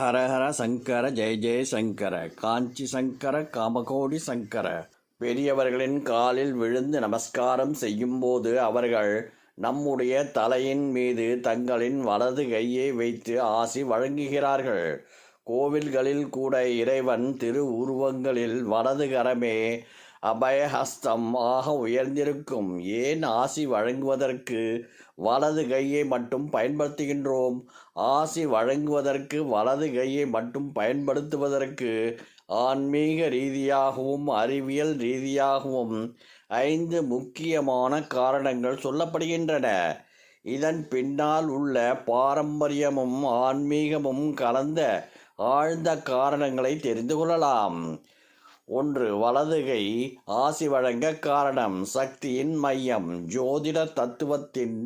ஹரஹர சங்கர ஜெய ஜெய சங்கர காஞ்சி சங்கர காமகோடி சங்கர. பெரியவர்களின் காலில் விழுந்து நமஸ்காரம் செய்யும்போது அவர்கள் நம்முடைய தலையின் மீது தங்களின் வலது கையை வைத்து ஆசி வழங்குகிறார்கள். கோவில்களில் கூட இறைவன் திரு உருவங்களில் வலது கரமே அபயஹஸ்தம் ஆக உயர்ந்திருக்கும். ஏன் ஆசி வழங்குவதற்கு வலது கையை மட்டும் பயன்படுத்துகின்றோம்? ஆசி வழங்குவதற்கு வலது கையை மட்டும் பயன்படுத்துவதற்கு ஆன்மீக ரீதியாகவும் அறிவியல் ரீதியாகவும் 5 முக்கியமான காரணங்கள் சொல்லப்படுகின்றன. இதன் பின்னால் உள்ள பாரம்பரியமும் ஆன்மீகமும் கலந்த ஆழ்ந்த காரணங்களை தெரிந்து கொள்ளலாம். 1. வலது கை ஆசி வழங்க காரணம். சக்தியின் மையம். ஜோதிட தத்துவத்தின்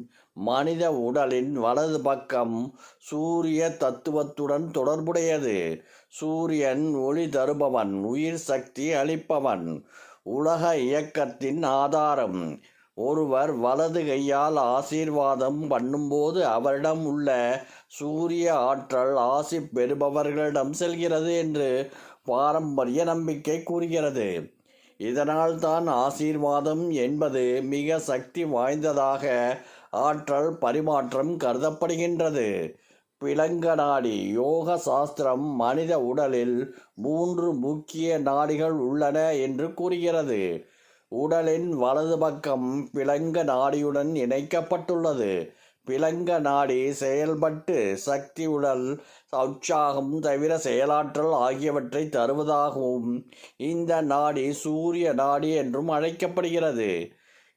மனித உடலின் வலது பக்கம் சூரிய தத்துவத்துடன் தொடர்புடையது. சூரியன் ஒளி தருபவன், உயிர் சக்தி அளிப்பவன், உலக இயக்கத்தின் ஆதாரம். ஒருவர் வலது கையால் ஆசீர்வாதம் பண்ணும்போது அவரிடம் உள்ள சூரிய ஆற்றல் ஆசி பெறுபவர்களிடம் செல்கிறது என்று பாரம்பரிய நம்பிக்கை கூறுகிறது. இதனால் தான் ஆசீர்வாதம் என்பது மிக சக்தி வாய்ந்ததாக ஆற்றல் பரிமாற்றம் கருதப்படுகின்றது. பிளங்க நாடி. யோக சாஸ்திரம் மனித உடலில் 3 முக்கிய நாடிகள் உள்ளன என்று கூறுகிறது. உடலின் வலது பக்கம் பிளங்க நாடியுடன் இணைக்கப்பட்டுள்ளது. பிளங்க நாடி செயல்பட்டு சக்தி, உடல் உற்சாகம் தவிர செயலாற்றல் ஆகியவற்றை தருவதாகவும் இந்த நாடி சூரிய நாடி என்றும் அழைக்கப்படுகிறது.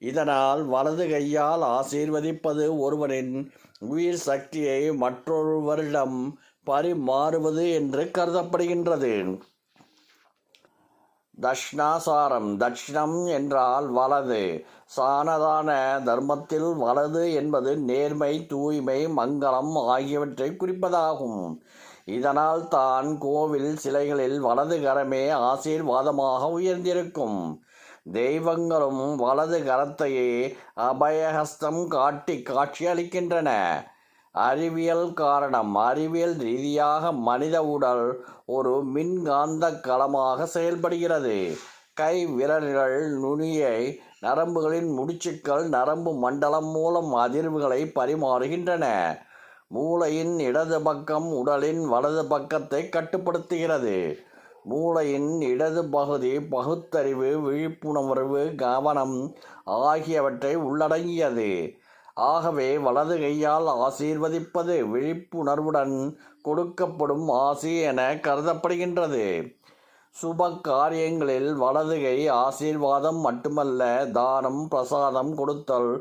இதனால் வலது கையால் ஆசீர்வதிப்பது ஒருவரின் உயிர் சக்தியை மற்றொருவரிடம் பரிமாறுவது என்று கருதப்படுகின்றது. தட்சிணாசாரம். தட்சிணம் என்றால் வலது. சானதான தர்மத்தில் வலது என்பது நேர்மை, தூய்மை, மங்களம் ஆகியவற்றை குறிப்பதாகும். இதனால் தான் கோவில் சிலைகளில் வலது கரமே ஆசீர்வாதமாக உயர்ந்திருக்கும். தெய்வங்களும் வலது கரத்தையே அபயஹஸ்தம் காட்டி காட்சி அளிக்கின்றன. அறிவியல் காரணம். அறிவியல் ரீதியாக மனித உடல் ஒரு மின்காந்த களமாக செயல்படுகிறது. கை விரல்கள், நுனியை, நரம்புகளின் முடிச்சுக்கள் நரம்பு மண்டலம் மூலம் அதிர்வுகளை பரிமாறுகின்றன. மூளையின் இடது பக்கம் உடலின் வலது பக்கத்தை கட்டுப்படுத்துகிறது. மூளையின் இடது பகுதி பகுத்தறிவு, விழிப்புணர்வு, கவனம் ஆகியவற்றை உள்ளடங்கியது. ஆகவே வலது கையால் ஆசீர்வதிப்பது விழிப்புணர்வுடன் கொடுக்கப்படும் ஆசி என கருதப்படுகின்றது. சுப காரியங்களில் வலது கை ஆசீர்வாதம் மட்டுமல்ல, தானம், பிரசாதம் கொடுத்தல்,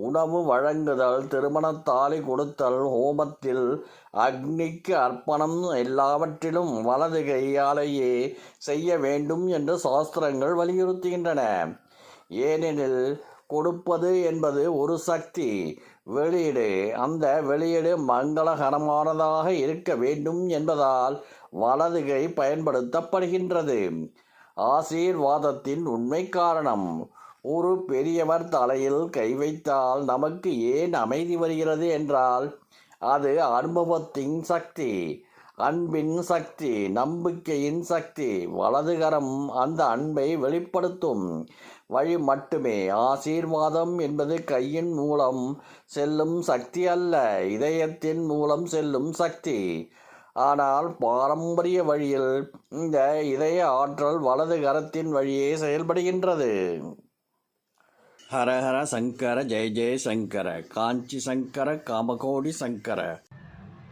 உணவு வழங்குதல், திருமண தாலி கொடுத்தல், ஹோமத்தில் அக்னிக்கு அர்ப்பணம் எல்லாவற்றிலும் வலது கையாலேயே செய்ய வேண்டும் என்று சாஸ்திரங்கள் வலியுறுத்துகின்றன. ஏனெனில் கொடுப்பது என்பது ஒரு சக்தி வெளியீடு. அந்த வெளியீடு மங்களகரமானதாக இருக்க வேண்டும் என்பதால் வலது கை பயன்படுத்தப்படுகின்றது. ஆசீர்வாதத்தின் உண்மை காரணம். ஒரு பெரியவர் தலையில் கை வைத்தால் நமக்கு ஏன் அமைதி வருகிறது என்றால் அது அனுபவத்தின் சக்தி, அன்பின் சக்தி, நம்பிக்கையின் சக்தி. வலதுகரம் அந்த அன்பை வெளிப்படுத்தும் வழி மட்டுமே. ஆசீர்வாதம் என்பது கையின் மூலம் செல்லும் சக்தி அல்ல, இதயத்தின் மூலம் செல்லும் சக்தி. ஆனால் பாரம்பரிய வழியில் இந்த இதய ஆற்றல் வலது கரத்தின் வழியே செயல்படுகின்றது. ஹரஹர சங்கர ஜெய ஜெய சங்கர காஞ்சி சங்கர காமகோடி சங்கர.